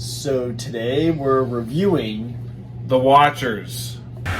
So today we're reviewing The Watchers. The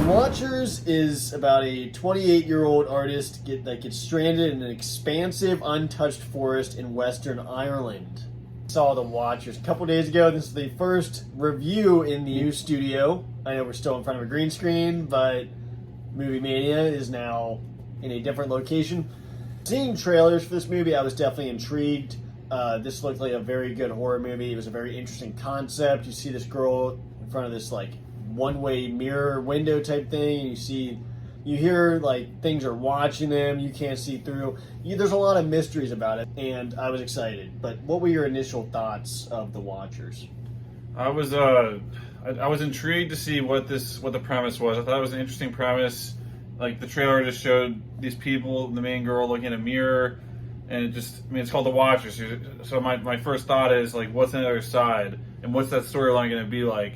Watchers is about a 28-year-old artist that gets stranded in an expansive, untouched forest in Western Ireland. Saw The Watchers a couple days ago. This is the first review in the new studio. I know we're still in front of a green screen, but Movie Mania is now in a different location. Seeing trailers for this movie, I was definitely intrigued. This looked like a very good horror movie. It was a very interesting concept. You see this girl in front of this like one-way mirror window type thing, and you hear like things are watching them. You can't see through. There's a lot of mysteries about it, and I was excited. But what were your initial thoughts of The Watchers? I was intrigued to see what the premise was. I thought it was an interesting premise. Like the trailer just showed these people, the main girl looking in a mirror, and it's called The Watchers. So my first thought is like, what's on the other side, and what's that storyline going to be like?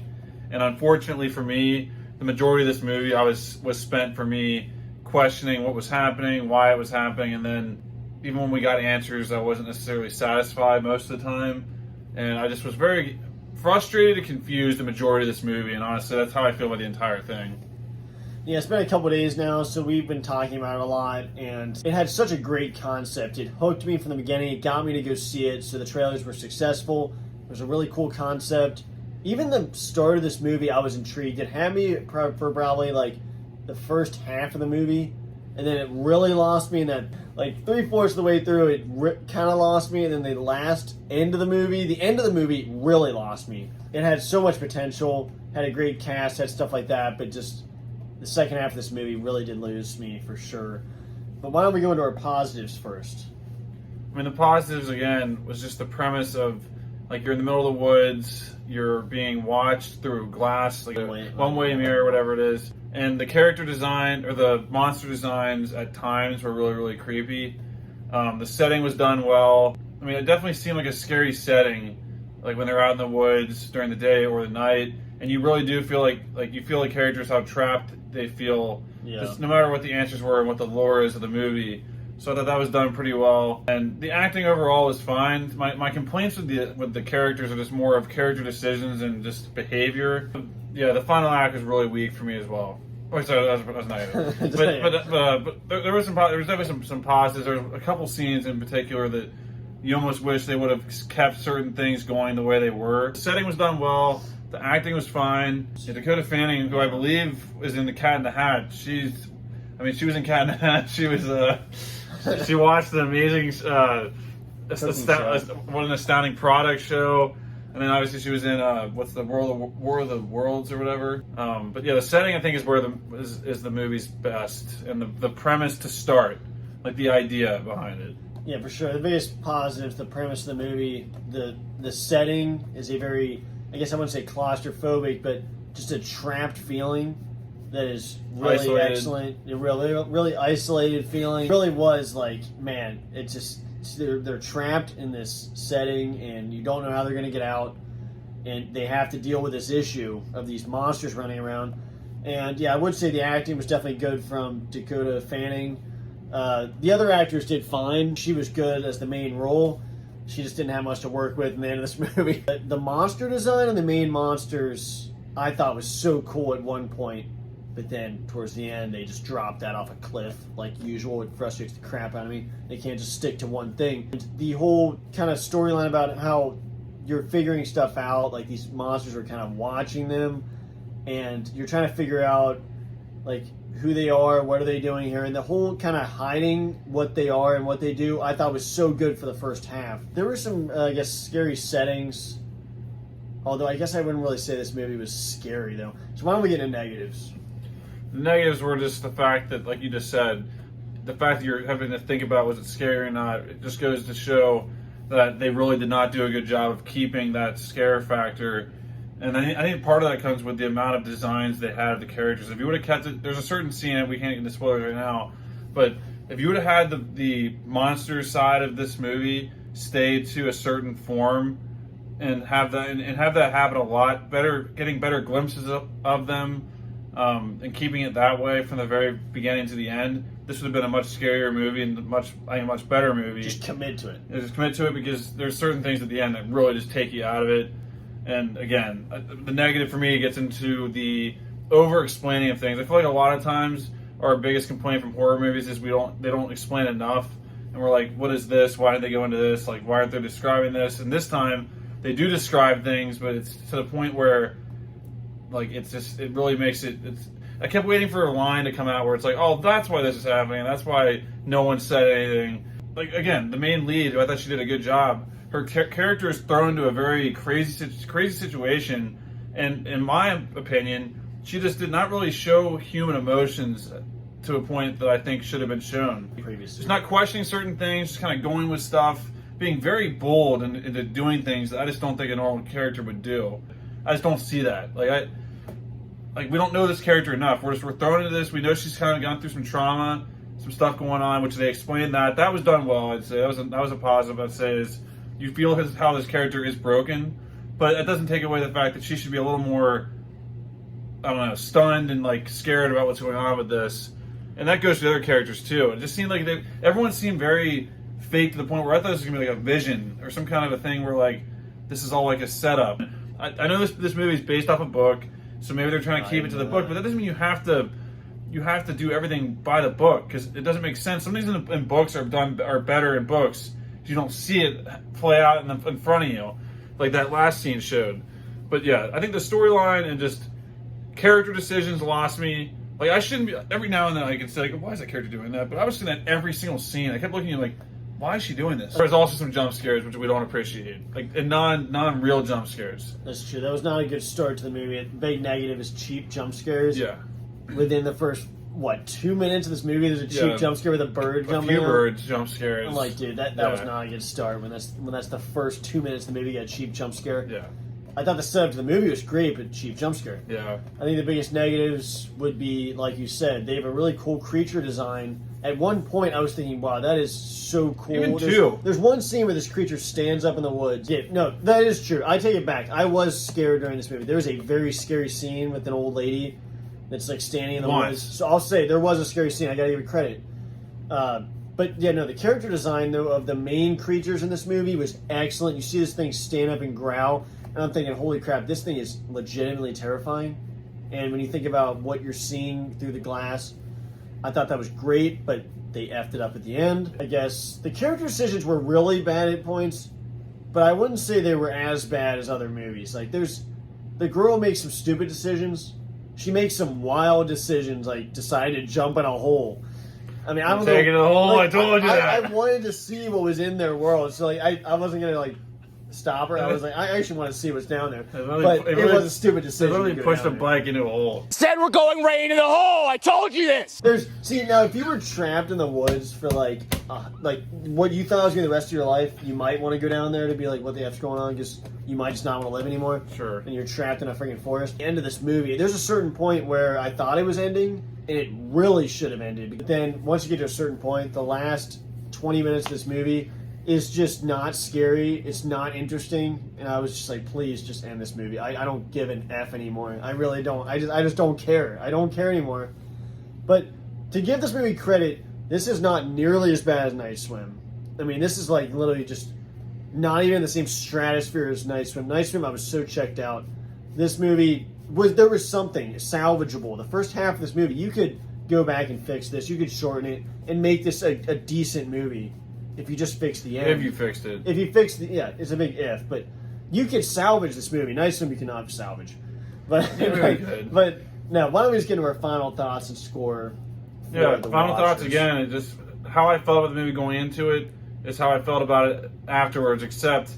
And unfortunately for me, the majority of this movie was spent for me questioning what was happening, why it was happening, and then even when we got answers, I wasn't necessarily satisfied most of the time, and I just was very frustrated and confused the majority of this movie. And honestly, that's how I feel about the entire thing. Yeah, it's been a couple days now, so we've been talking about it a lot, and it had such a great concept. It hooked me from the beginning. It got me to go see it, so the trailers were successful. It was a really cool concept. Even the start of this movie, I was intrigued. It had me for probably like the first half of the movie, and then it really lost me in that like 3/4 of the way through. It kind of lost me, and then the end of the movie really lost me. It had so much potential, had a great cast, had stuff like that, but just the second half of this movie really did lose me for sure. But why don't we go into our positives first? I mean, the positives, again, was just the premise of, like, you're in the middle of the woods, you're being watched through glass, like a one-way mirror, whatever it is. And the character design, or the monster designs at times were really, really creepy. The setting was done well. I mean, it definitely seemed like a scary setting, like when they're out in the woods during the day or the night. And you really do feel like you feel like characters how trapped they feel, just no matter what the answers were and what the lore is of the movie. So I thought that was done pretty well, and the acting overall was fine. My complaints with the characters are just more of character decisions and just behavior. Yeah, the final act was really weak for me as well. Oh, sorry, that was negative. but there was definitely some positives. There was a couple scenes in particular that you almost wish they would have kept certain things going the way they were. The setting was done well. The acting was fine. Dakota Fanning, who I believe is in The Cat in the Hat, she was in Cat in the Hat. She was, she watched the amazing, what an astounding product show, and then obviously she was in what's the War of the Worlds or whatever. But yeah, the setting I think is where is the movie's best, and the premise to start, like the idea behind it. Yeah, for sure. The biggest positive, the premise of the movie, the setting is a very, I guess I wouldn't say claustrophobic, but just a trapped feeling that is really isolated. Excellent. A really isolated feeling. It really was like, man, it's just they're trapped in this setting, and you don't know how they're going to get out, and they have to deal with this issue of these monsters running around. And yeah, I would say the acting was definitely good from Dakota Fanning. The other actors did fine. She was good as the main role. She just didn't have much to work with in the end of this movie. The monster design of the main monsters I thought was so cool at one point, but then towards the end they just dropped that off a cliff like usual. It frustrates the crap out of me. They can't just stick to one thing. The whole kind of storyline about how you're figuring stuff out, like these monsters are kind of watching them, and you're trying to figure out like who they are, what are they doing here, and the whole kind of hiding what they are and what they do, I thought was so good for the first half. There were some, I guess, scary settings, although I guess I wouldn't really say this movie was scary, though. So why don't we get into negatives? The negatives were just the fact that, like you just said, the fact that you're having to think about was it scary or not, it just goes to show that they really did not do a good job of keeping that scare factor. And I think part of that comes with the amount of designs they had of the characters. If you would have kept it, there's a certain scene, we can't get into spoilers right now, but if you would have had the monster side of this movie stay to a certain form and have that happen a lot better, getting better glimpses of them, and keeping it that way from the very beginning to the end, this would have been a much scarier movie and a much better movie. Just commit to it. Yeah, just commit to it, because there's certain things at the end that really just take you out of it. And again, the negative for me gets into the over-explaining of things. I feel like a lot of times our biggest complaint from horror movies is they don't explain enough, and we're like, what is this? Why did they go into this? Like, why aren't they describing this? And this time they do describe things, but it's to the point where, like, it really makes it. I kept waiting for a line to come out where it's like, oh, that's why this is happening. That's why no one said anything. Like, again, the main lead, who I thought she did a good job, her character is thrown into a very crazy situation, and in my opinion, she just did not really show human emotions to a point that I think should have been shown. Previously. Just not questioning certain things, just kind of going with stuff, being very bold into doing things that I just don't think a normal character would do. I just don't see that. Like we don't know this character enough. We're thrown into this. We know she's kind of gone through some trauma, some stuff going on, which they explained that. That was done well, I'd say. That was a positive, I'd say, is you feel how this character is broken, but it doesn't take away the fact that she should be a little more, I don't know, stunned and like scared about what's going on with this. And that goes to the other characters too. It just seemed like everyone seemed very fake to the point where I thought this was gonna be like a vision or some kind of a thing where like this is all like a setup. I know this movie is based off a book, so maybe they're trying to keep it to the book, but that doesn't mean you have to do everything by the book, because it doesn't make sense. Some things in books are better in books. You don't see it play out in front of you, like that last scene showed. But yeah, I think the storyline and just character decisions lost me. Like, I shouldn't be. Every now and then I can say, like, why is that character doing that? But I was seeing that every single scene. I kept looking at like, why is she doing this? There's also some jump scares which we don't appreciate, like, and non-real jump scares. That's true. That was not a good start to the movie. The big negative is cheap jump scares. Yeah. Within the first 2 minutes of this movie, there's a cheap jump scare with a bird jumping. A few birds jump scares. I'm like, dude, that was not a good start. When that's the first 2 minutes of the movie, you got a cheap jump scare. Yeah. I thought the setup to the movie was great, but cheap jump scare. Yeah. I think the biggest negatives would be, like you said, they have a really cool creature design. At one point, I was thinking, wow, that is so cool. Even two. There's one scene where this creature stands up in the woods. Yeah, no, that is true. I take it back. I was scared during this movie. There was a very scary scene with an old lady that's like standing in the woods. So I'll say there was a scary scene. I gotta give it credit. But yeah, no, the character design though of the main creatures in this movie was excellent. You see this thing stand up and growl, and I'm thinking, holy crap, this thing is legitimately terrifying. And when you think about what you're seeing through the glass, I thought that was great, but they effed it up at the end. I guess the character decisions were really bad at points, but I wouldn't say they were as bad as other movies. Like, the girl makes some stupid decisions. She makes some wild decisions, like decide to jump in a hole. I mean, I don't know. Taking a hole, like, I told you that. I wanted to see what was in their world, so like I wasn't gonna like stop her. I was like, I actually want to see what's down there. But it was a stupid decision. They literally pushed a bike into a hole. Said we're going right into the hole. I told you this. See, now if you were trapped in the woods for like what you thought was gonna be the rest of your life, you might want to go down there to be like, what the F's going on? Because you might just not want to live anymore. Sure. And you're trapped in a freaking forest. The end of this movie, there's a certain point where I thought it was ending, and it really should have ended. But then once you get to a certain point, the last 20 minutes of this movie is just not scary. It's not interesting, and I was just like, please just end this movie. I don't give an F anymore. I really don't. I just don't care. I don't care anymore. But to give this movie credit, this is not nearly as bad as Night Swim. I mean, this is like literally just not even in the same stratosphere as Night Swim. Night Swim, I was so checked out. This movie there was something salvageable. The first half of this movie, you could go back and fix this. You could shorten it and make this a decent movie. If you just fix the end. If you fixed it. If you fix it's a big if, but you could salvage this movie. Night Swim you cannot salvage. But but now, why don't we just get into our final thoughts and score? Yeah, final thoughts again. Just how I felt about the movie going into it is how I felt about it afterwards, except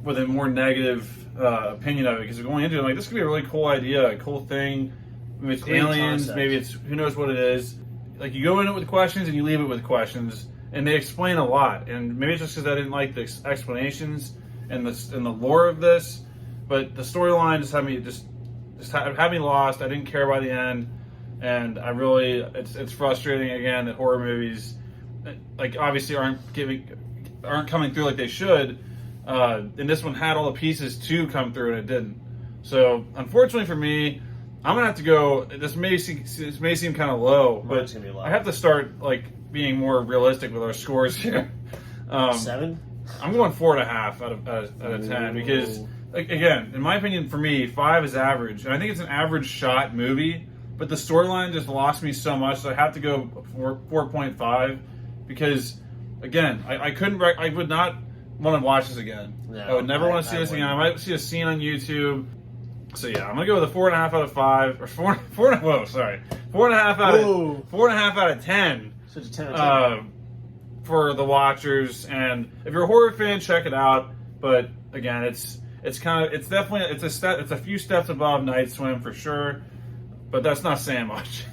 with a more negative opinion of it. Because going into it, I'm like, this could be a really cool idea, a cool thing. Maybe it's aliens, concept. Maybe it's who knows what it is. Like, you go in it with questions and you leave it with questions. And they explain a lot, and maybe it's just because I didn't like the explanations and the lore of this, but the storyline just had me lost. I didn't care by the end, and I really it's frustrating again that horror movies, like, obviously aren't coming through like they should, and this one had all the pieces to come through and it didn't. So unfortunately for me, I'm gonna have to go. This may seem kind of low, but It's gonna be low. I have to start like being more realistic with our scores here. 7? I'm going 4.5 out of 10 because, again, in my opinion, for me, 5 is average, and I think it's an average shot movie. But the storyline just lost me so much, so I have to go 4.5 because, again, I would not want to watch this again. No, I would never want to see this again. I might see a scene on YouTube. So yeah, I'm gonna go with a 4.5 out of 5 or 4.5 out of 10. Such a 10 out of 10. For the watchers, and if you're a horror fan, check it out. But again, it's a few steps above Night Swim for sure, but that's not saying much.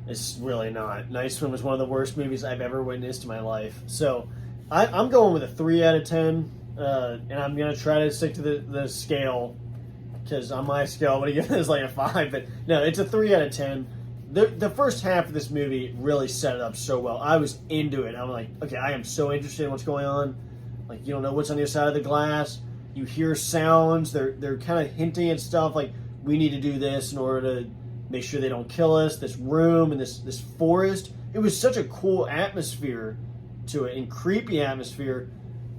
It's really not. Night Swim was one of the worst movies I've ever witnessed in my life. So I'm going with a 3 out of 10, and I'm gonna try to stick to the scale because on my scale I'm gonna give this like a 5. But no, it's a 3 out of 10. The first half of this movie really set it up so well. I was into it. I'm like, okay, I am so interested in what's going on. Like, you don't know what's on the other side of the glass. You hear sounds. They're kind of hinting at stuff like, we need to do this in order to make sure they don't kill us. This room and this forest. It was such a cool atmosphere to it, and creepy atmosphere,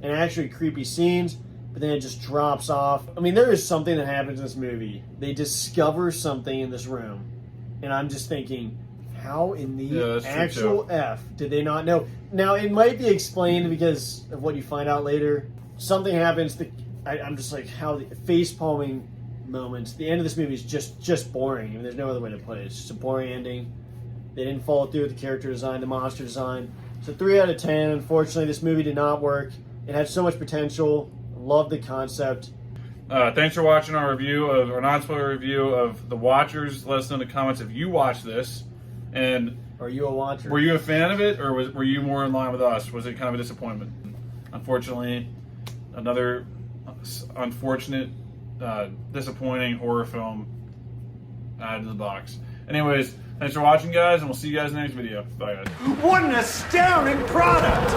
and actually creepy scenes. But then it just drops off. I mean, there is something that happens in this movie. They discover something in this room. And I'm just thinking, how in the actual F did they not know? Now, it might be explained because of what you find out later. Something happens. I'm just like, how the face-palming moments. The end of this movie is just boring. I mean, there's no other way to put it. It's just a boring ending. They didn't follow through with the character design, the monster design. So 3 out of 10. Unfortunately, this movie did not work. It had so much potential. Love the concept. Thanks for watching our non-spoiler review of The Watchers. Let us know in the comments if you watched this, and are you a watcher? Were you a fan of it, or were you more in line with us? Was it kind of a disappointment? Unfortunately, another unfortunate, disappointing horror film added to the box. Anyways, thanks for watching, guys, and we'll see you guys in the next video. Bye, guys. What an astounding product!